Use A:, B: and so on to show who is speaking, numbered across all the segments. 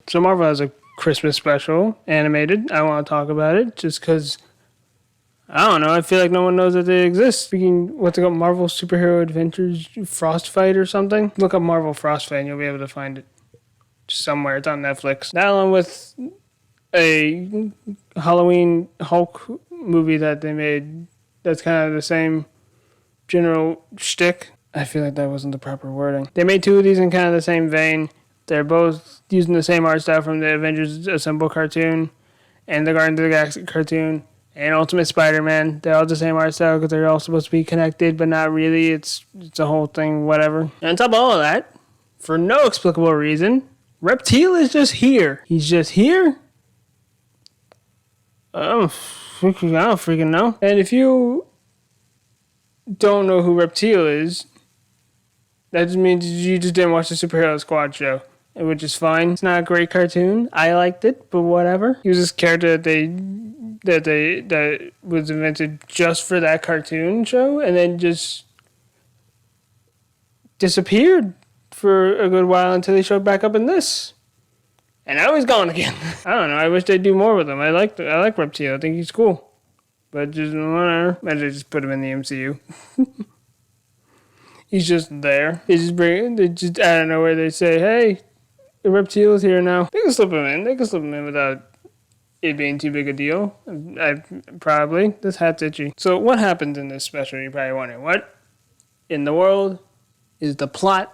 A: So Marvel has a Christmas special, animated. I want to talk about it just because, I don't know, I feel like no one knows that they exist. Speaking, what's it called? Marvel Superhero Adventures Frostfight or something? Look up Marvel Frostfight and you'll be able to find it. Just somewhere. It's on Netflix. That along with a Halloween Hulk movie that they made that's kind of the same general shtick. I feel like that wasn't the proper wording. They made two of these in kind of the same vein. They're both using the same art style from the Avengers Assemble cartoon and the Guardians of the Galaxy cartoon and Ultimate Spider-Man. They're all the same art style because they're all supposed to be connected, but not really. It's a whole thing, whatever. And on top of all of that, for no explicable reason, Reptile is just here. He's just here. I don't freaking know. And if you don't know who Reptile is, that just means you just didn't watch the Superhero Squad show, which is fine. It's not a great cartoon. I liked it, but whatever. He was this character that was invented just for that cartoon show, and then just disappeared for a good while until they showed back up in this. And now he's gone again. I don't know. I wish they'd do more with him. I like Reptile. I think he's cool. But just whatever. Maybe they just put him in the MCU. He's just there. They just out of nowhere they say, hey, the Reptile is here now. They can slip him in. They can slip him in without it being too big a deal. Probably. This hat's itchy. So what happens in this special? You're probably wondering, what in the world is the plot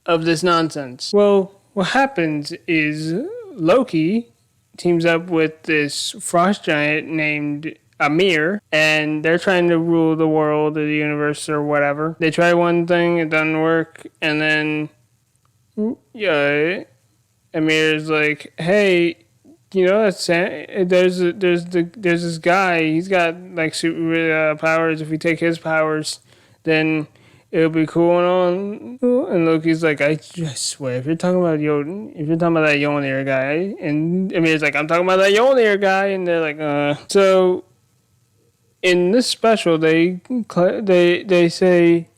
A: of this nonsense? Well, what happens is Loki teams up with this frost giant named Amir, and they're trying to rule the world or the universe or whatever. They try one thing, it doesn't work, and then Amir's like, hey, you know, there's this guy, he's got like super powers. If we take his powers, then it'll be cool and all. And Loki's like, I swear, if you're talking about that Yolnir guy, and Amir's like, I'm talking about that Yolnir guy, and they're like, So in this special, they say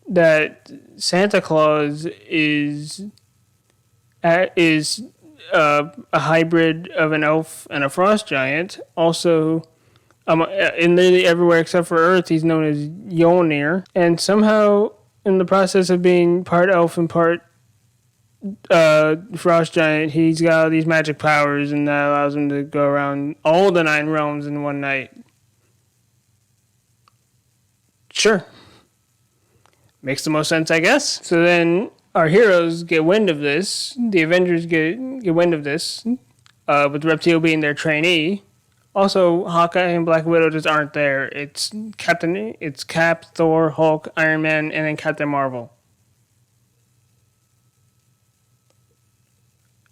A: that Santa Claus is a hybrid of an elf and a frost giant. Also, in nearly everywhere except for Earth, he's known as Yolnir. And somehow, in the process of being part elf and part frost giant, he's got all these magic powers, and that allows him to go around all the 9 realms in one night. Sure. Makes the most sense, I guess. So then our heroes get wind of this. The Avengers get wind of this, with Reptile being their trainee. Also, Hawkeye and Black Widow just aren't there. It's Cap, Thor, Hulk, Iron Man, and then Captain Marvel.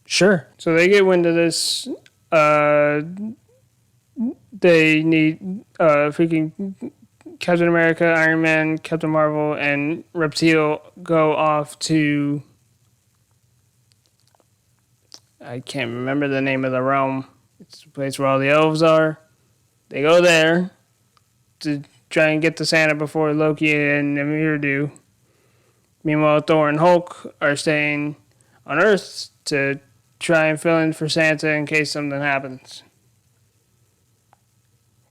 A: Sure. So they get wind of this. They need freaking Captain America, Iron Man, Captain Marvel, and Reptile go off to... I can't remember the name of the realm. It's the place where all the elves are. They go there to try and get to Santa before Loki and Amir do. Meanwhile, Thor and Hulk are staying on Earth to try and fill in for Santa in case something happens.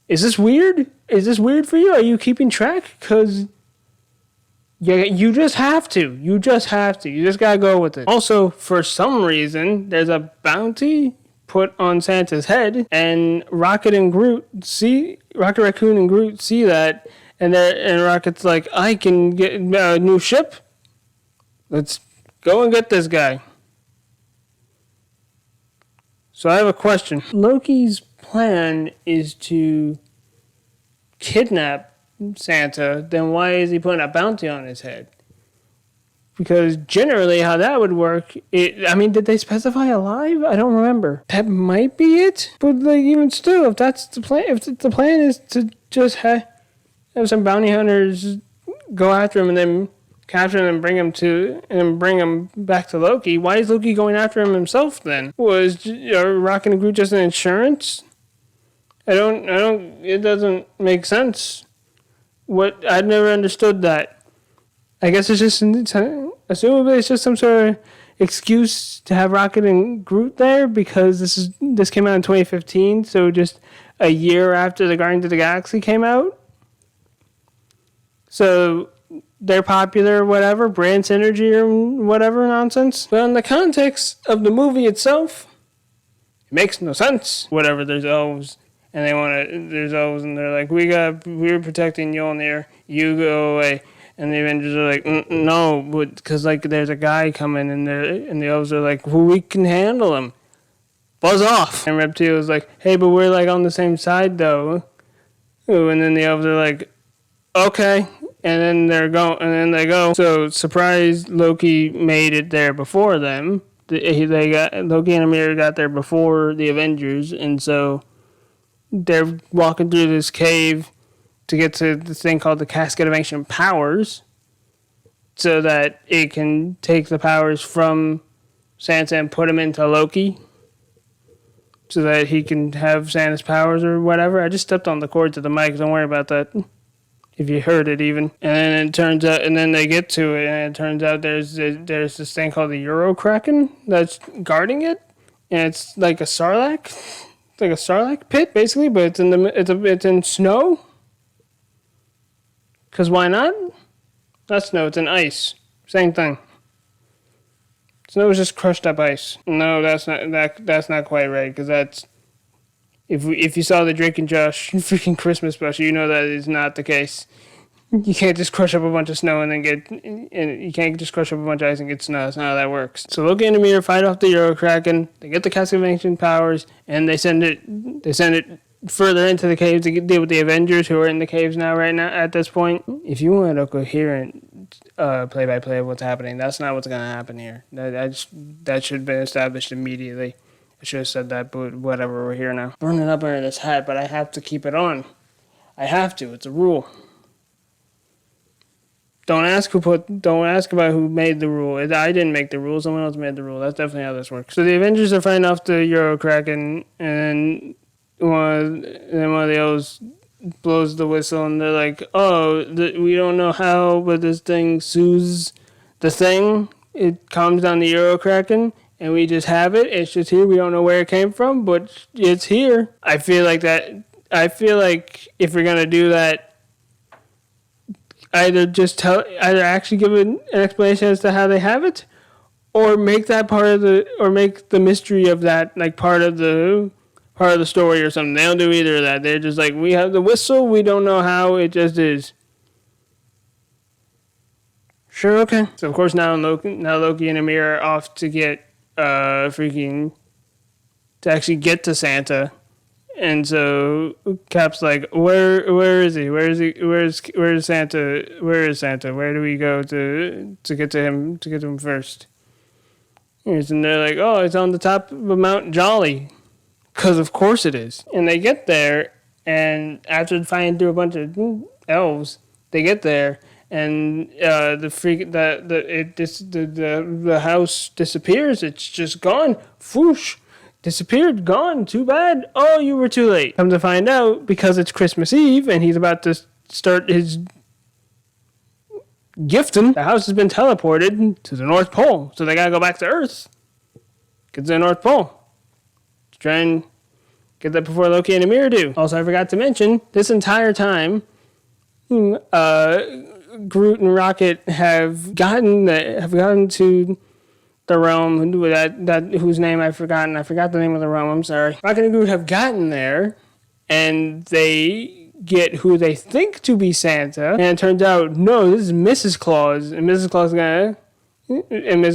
A: Is this weird? Is this weird for you? Are you keeping track? Because you just have to. You just gotta go with it. Also, for some reason, there's a bounty put on Santa's head, and Rocket Raccoon and Groot see that, and Rocket's like, I can get a new ship. Let's go and get this guy. So I have a question. Loki's plan is to kidnap Santa, then why is he putting a bounty on his head? Because generally how that would work, did they specify alive? I don't remember. That might be it. But even still, if that's the plan, if the plan is to just have some bounty hunters go after him and then capture him and bring him back to Loki, why is Loki going after him himself then? Was Rocket and Groot just an insurance? It doesn't make sense. I've never understood that. I guess it's just, assumably it's just some sort of excuse to have Rocket and Groot there because this came out in 2015, so just a year after the Guardians of the Galaxy came out. So they're popular, whatever, brand synergy or whatever nonsense. But in the context of the movie itself, it makes no sense. Whatever, there's elves, and there's elves, and they're like, we're protecting Mjolnir, you go away. And the Avengers are like, no, because like there's a guy coming, and the elves are like, well, we can handle him. Buzz off. And Reptile is like, hey, but we're like on the same side though. Ooh, and then the elves are like, okay. And then they go. So surprise, Loki made it there before them. Loki and Amir got there before the Avengers, and so they're walking through this cave to get to the thing called the Casket of Ancient Powers, so that it can take the powers from Santa and put them into Loki, so that he can have Santa's powers or whatever. I just stepped on the cords of the mic. Don't worry about that. If you heard it even. And then it turns out, and then they get to it, and it turns out there's this thing called the Euro Kraken that's guarding it, and it's like a Sarlacc. It's like a Sarlacc pit, basically, but it's in snow. Because why not? Not snow, it's in ice. Same thing. Snow is just crushed up ice. No, that's not quite right, because that's... If you saw the Drake and Josh freaking Christmas special, you know that is not the case. You can't just crush up a bunch of snow and you can't just crush up a bunch of ice and get snow. That's not how that works. So Loki and Amir fight off the Euro Kraken, they get the Casket of Ancient Powers, and they send it further into the caves to deal with the Avengers who are in the caves now at this point. If you want a coherent play-by-play of what's happening, that's not what's going to happen here. That should have been established immediately. I should have said that, but whatever, we're here now. Burn it up under this hat, but I have to keep it on. I have to, it's a rule. Don't ask about who made the rule. I didn't make the rule, someone else made the rule. That's definitely how this works. So the Avengers are fighting off the Euro Kraken, and one of the elves blows the whistle, and they're like, oh, we don't know how, but this thing soothes the thing. It calms down the Euro Kraken. And we just have it. It's just here. We don't know where it came from, but it's here. I feel like if we're gonna do that, either actually give an explanation as to how they have it, or make that make the mystery of that like part of the story or something. They don't do either of that. They're just like, we have the whistle. We don't know how. It just is. Sure, okay. So of course now Loki and Amir are off to get. To actually get to Santa, and so Cap's like, where is he? Where's Santa? Where is Santa? Where do we go to get to him? To get to him first? And they're like, oh, it's on the top of Mount Jolly, because of course it is. And they get there, and after fighting through a bunch of elves, they get there. And the house disappears. It's just gone. Whoosh. Disappeared. Gone. Too bad. Oh, you were too late. Come to find out, because it's Christmas Eve and he's about to start his gifting, the house has been teleported to the North Pole. So they gotta go back to Earth. Get to the North Pole. Try and get that before Loki and Amir do. Also, I forgot to mention, this entire time, Groot and Rocket have gotten to the realm whose name I've forgotten. I forgot the name of the realm. I'm sorry. Rocket and Groot have gotten there, and they get who they think to be Santa, and it turns out no, this is Mrs. Claus, and Mrs.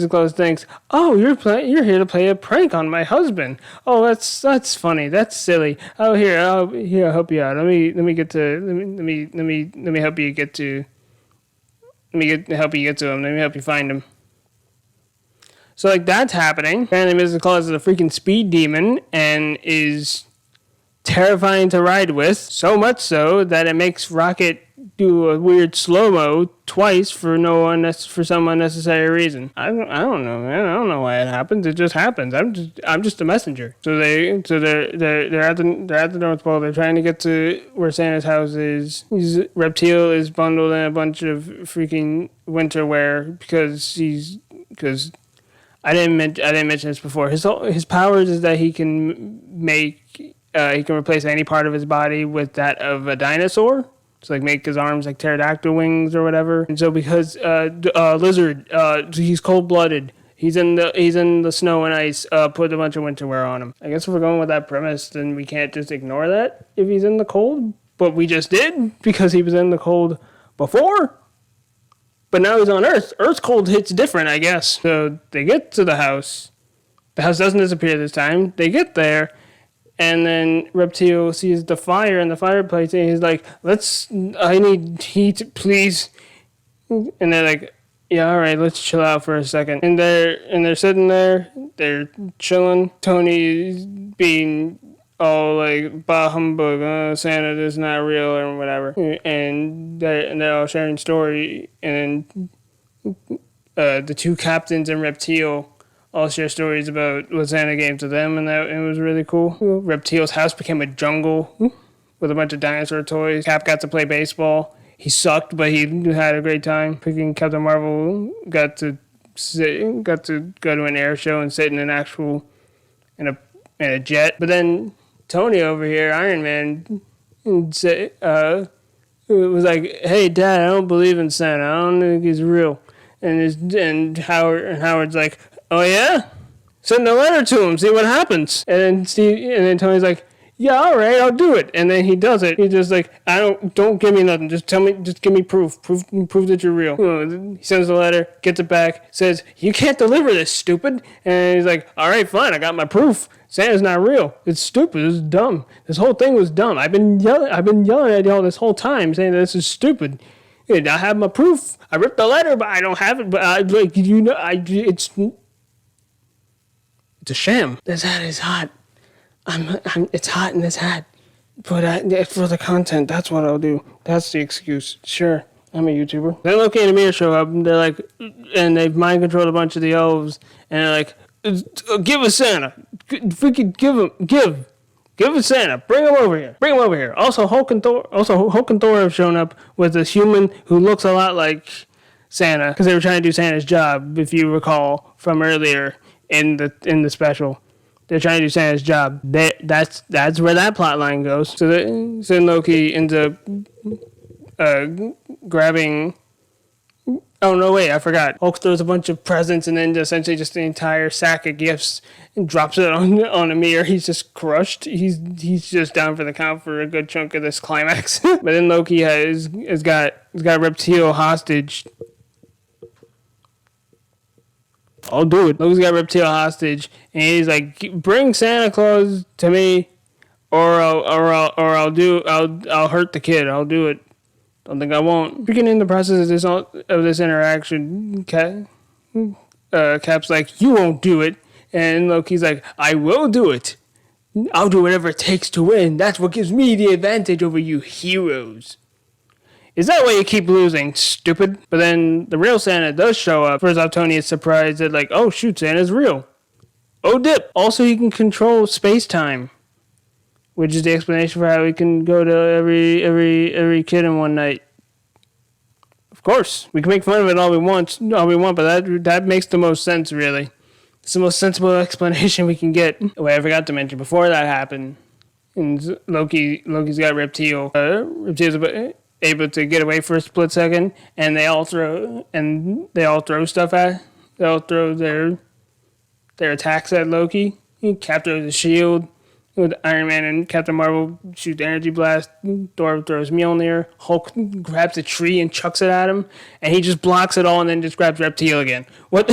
A: Claus thinks, oh, you're here to play a prank on my husband. Oh, that's funny. That's silly. Oh, here, I'll help you out. Let me help you get to. Help you get to him. Let me help you find him. So, like, that's happening. Apparently, Mrs. Claus is a freaking speed demon and is terrifying to ride with. So much so that it makes Rocket do a weird slow-mo twice for some unnecessary reason. I don't know, man. I don't know why it happens. It just happens. I'm just a messenger. So they're at the North Pole. They're trying to get to where Santa's house is. Reptile is bundled in a bunch of freaking winter wear because I didn't mention this before. His powers is that he can he can replace any part of his body with that of a dinosaur. So like make his arms like pterodactyl wings or whatever. And so because lizard, he's cold blooded. He's in the snow and ice. Put a bunch of winter wear on him. I guess if we're going with that premise, then we can't just ignore that if he's in the cold. But we just did because he was in the cold before. But now he's on Earth. Earth's cold hits different, I guess. So they get to the house. The house doesn't disappear this time. They get there, and then Reptile sees the fire in the fireplace, and he's like, I need heat, please. And they're like, yeah, all right, let's chill out for a second. And they're sitting there, they're chilling. Tony's being all like, bah humbug, Santa is not real or whatever. And they're all sharing story. And the two captains and Reptile all share stories about what Santa gave to them, and it was really cool. Reptile's house became a jungle with a bunch of dinosaur toys. Cap got to play baseball. He sucked, but he had a great time. Freaking Captain Marvel got to go to an air show and sit in in a jet. But then Tony over here, Iron Man, was like, "Hey, Dad, I don't believe in Santa. I don't think he's real." And Howard's like, "Oh yeah, send a letter to him, see what happens." And then Tony's like, "Yeah, all right, I'll do it." And then he does it. He's just like, don't give me nothing. Just give me proof that you're real. He sends the letter, gets it back, says, "You can't deliver this, stupid." And he's like, "All right, fine, I got my proof. Santa's not real. It's stupid. It's dumb. This whole thing was dumb. I've been yelling at y'all this whole time saying that this is stupid. And I have my proof. I ripped the letter, but I don't have it. But it's a sham. This hat is hot. It's hot in this hat. But for the content, that's what I'll do. That's the excuse. Sure, I'm a YouTuber." Then Loki and Amir show up, and they're like, and they've mind controlled a bunch of the elves, and they're like, "Give us Santa. Freaking give us Santa. Bring him over here. Also, Hulk and Thor have shown up with this human who looks a lot like Santa because they were trying to do Santa's job, if you recall from earlier in the special. They're trying to do Santa's job. That's where that plot line goes. So then Loki ends up grabbing. Oh no! Wait, I forgot. Hulk throws a bunch of presents and then essentially just the entire sack of gifts and drops it on Amir. He's just crushed. He's just down for the count for a good chunk of this climax. But then Loki has got Reptile hostage. I'll do it. Loki's got Reptile hostage, and he's like, "Bring Santa Claus to me, or I'll hurt the kid. I'll do it. Don't think I won't." Beginning in the process of this interaction, Cap's like, "You won't do it," and Loki's like, "I will do it. I'll do whatever it takes to win. That's what gives me the advantage over you heroes. Is that why you keep losing, stupid?" But then the real Santa does show up. First off, Tony is surprised that, like, oh shoot, Santa's real. Oh dip. Also, he can control space-time, which is the explanation for how he can go to every kid in one night. Of course, we can make fun of it all we want, but that makes the most sense, really. It's the most sensible explanation we can get. Wait, I forgot to mention, before that happened, and Loki's got Reptile. Reptile's able to get away for a split second, and they all throw stuff at. They all throw their attacks at Loki. Cap throws a shield. With Iron Man and Captain Marvel shoot the energy blast. Thor throws Mjolnir. Hulk grabs a tree and chucks it at him, and he just blocks it all and then just grabs Reptile again. What?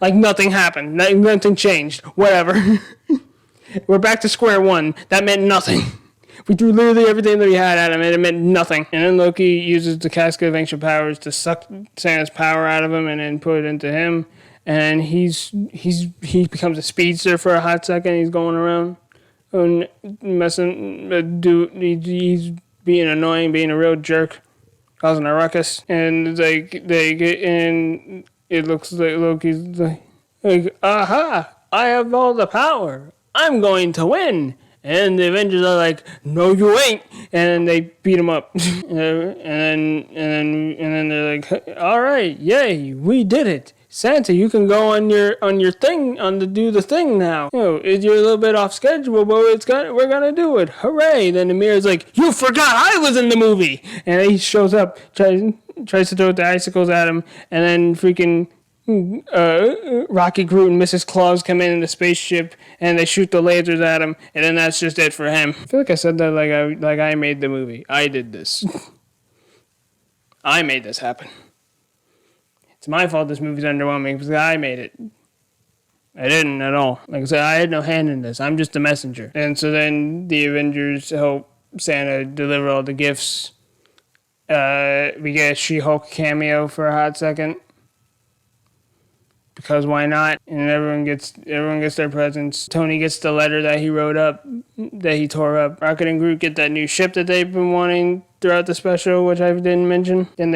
A: Like nothing happened. Nothing changed. Whatever. We're back to square one. That meant nothing. We threw literally everything that we had at him, and it meant nothing. And then Loki uses the Casket of Ancient Powers to suck Santa's power out of him and then put it into him. And he becomes a speedster for a hot second. He's going around and messing. He's being annoying, being a real jerk, causing a ruckus. And it's like it looks like Loki's like, aha! I have all the power. I'm going to win. And the Avengers are like, "No, you ain't," and then they beat him up. And then they're like, "All right, yay, we did it, Santa. You can go on your thing do the thing now. You're a little bit off schedule, but we're gonna do it. Hooray!" Then the mirror's like, "You forgot I was in the movie," and he shows up, tries to throw the icicles at him, and then freaking. Rocky Groot and Mrs. Claus come in the spaceship and they shoot the lasers at him, and then that's just it for him. I feel like I said that like I made the movie. I did this. I made this happen. It's my fault this movie's underwhelming because I made it. I didn't at all. Like I said, I had no hand in this. I'm just a messenger. And so then the Avengers help Santa deliver all the gifts. We get a She-Hulk cameo for a hot second. Because why not? And everyone gets their presents. Tony gets the letter that he wrote up, that he tore up. Rocket and Groot get that new ship that they've been wanting throughout the special, which I didn't mention. Then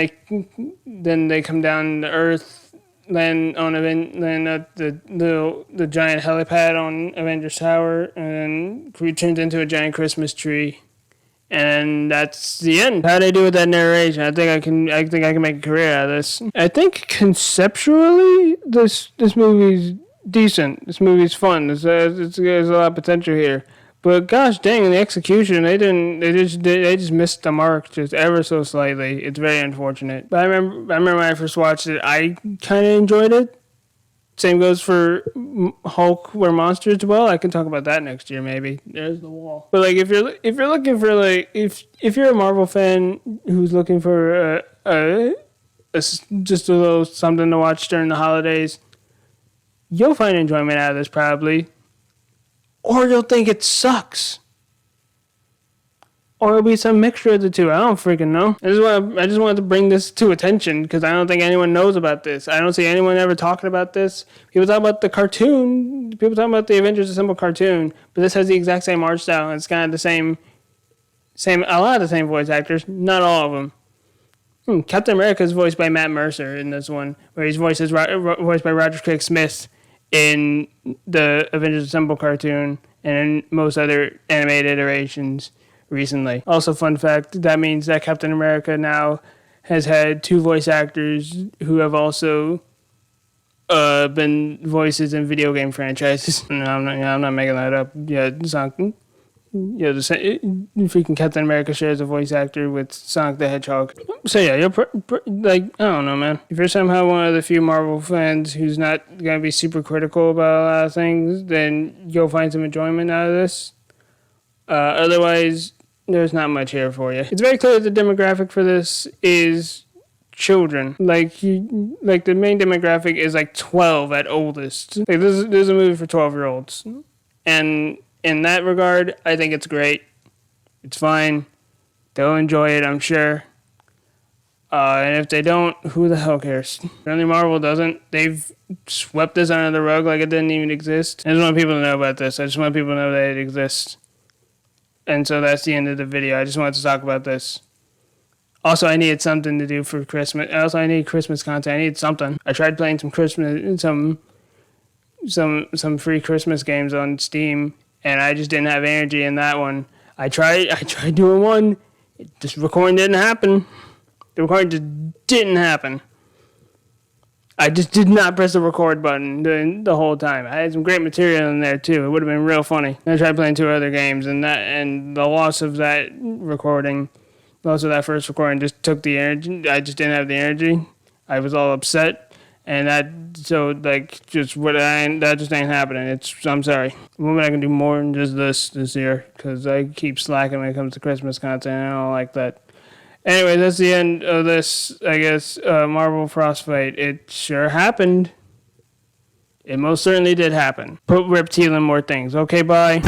A: they come down to Earth, land at the giant helipad on Avengers Tower, and then Groot turns into a giant Christmas tree. And that's the end. How'd I do with that narration? I think I can make a career out of this. I think conceptually, this movie's decent. This movie's fun. There's a lot of potential here. But gosh dang, in the execution, they just missed the mark just ever so slightly. It's very unfortunate. But I remember when I first watched it, I kind of enjoyed it. Same goes for Hulk, Where Monsters Dwell. I can talk about that next year, maybe. There's the wall. But like, if you're looking for like, if you're a Marvel fan who's looking for just a little something to watch during the holidays, you'll find enjoyment out of this probably, or you'll think it sucks. Or it'll be some mixture of the two. I don't freaking know. I just wanted to bring this to attention because I don't think anyone knows about this. I don't see anyone ever talking about this. People talk about the cartoon. People talk about the Avengers Assemble cartoon. But this has the exact same art style. And it's kind of the same, a lot of the same voice actors. Not all of them. Captain America is voiced by Matt Mercer in this one, where he's voiced by Roger Craig Smith in the Avengers Assemble cartoon and in most other animated iterations recently. Also, fun fact, that means that Captain America now has had two voice actors who have also been voices in video game franchises. No, I'm not making that up. Yeah, Sonic. Yeah, the freaking Captain America shares a voice actor with Sonic the Hedgehog. So yeah, you're like, I don't know, man. If you're somehow one of the few Marvel fans who's not gonna be super critical about a lot of things, then you'll find some enjoyment out of this. Otherwise, there's not much here for you. It's very clear that the demographic for this is children. Like the main demographic is like 12 at oldest. Like this is a movie for 12-year-olds. And in that regard, I think it's great. It's fine. They'll enjoy it, I'm sure. And if they don't, who the hell cares? Apparently Marvel doesn't. They've swept this under the rug like it didn't even exist. I just want people to know about this. I just want people to know that it exists. And so that's the end of the video. I just wanted to talk about this. Also, I needed something to do for Christmas. Also, I need Christmas content. I need something. I tried playing some free Christmas games on Steam, and I just didn't have energy in that one. I tried doing one. This recording didn't happen. The recording just didn't happen. I just did not press the record button the whole time. I had some great material in there too. It would have been real funny. I tried playing 2 other games, and the loss of that first recording just took the energy. I just didn't have the energy. I was all upset, and that just ain't happening. I'm sorry. Maybe I can do more than just this year because I keep slacking when it comes to Christmas content. And I don't like that. Anyway, that's the end of this, I guess, Marvel Frostfight. It sure happened. It most certainly did happen. Put Reptile in more things. Okay, bye.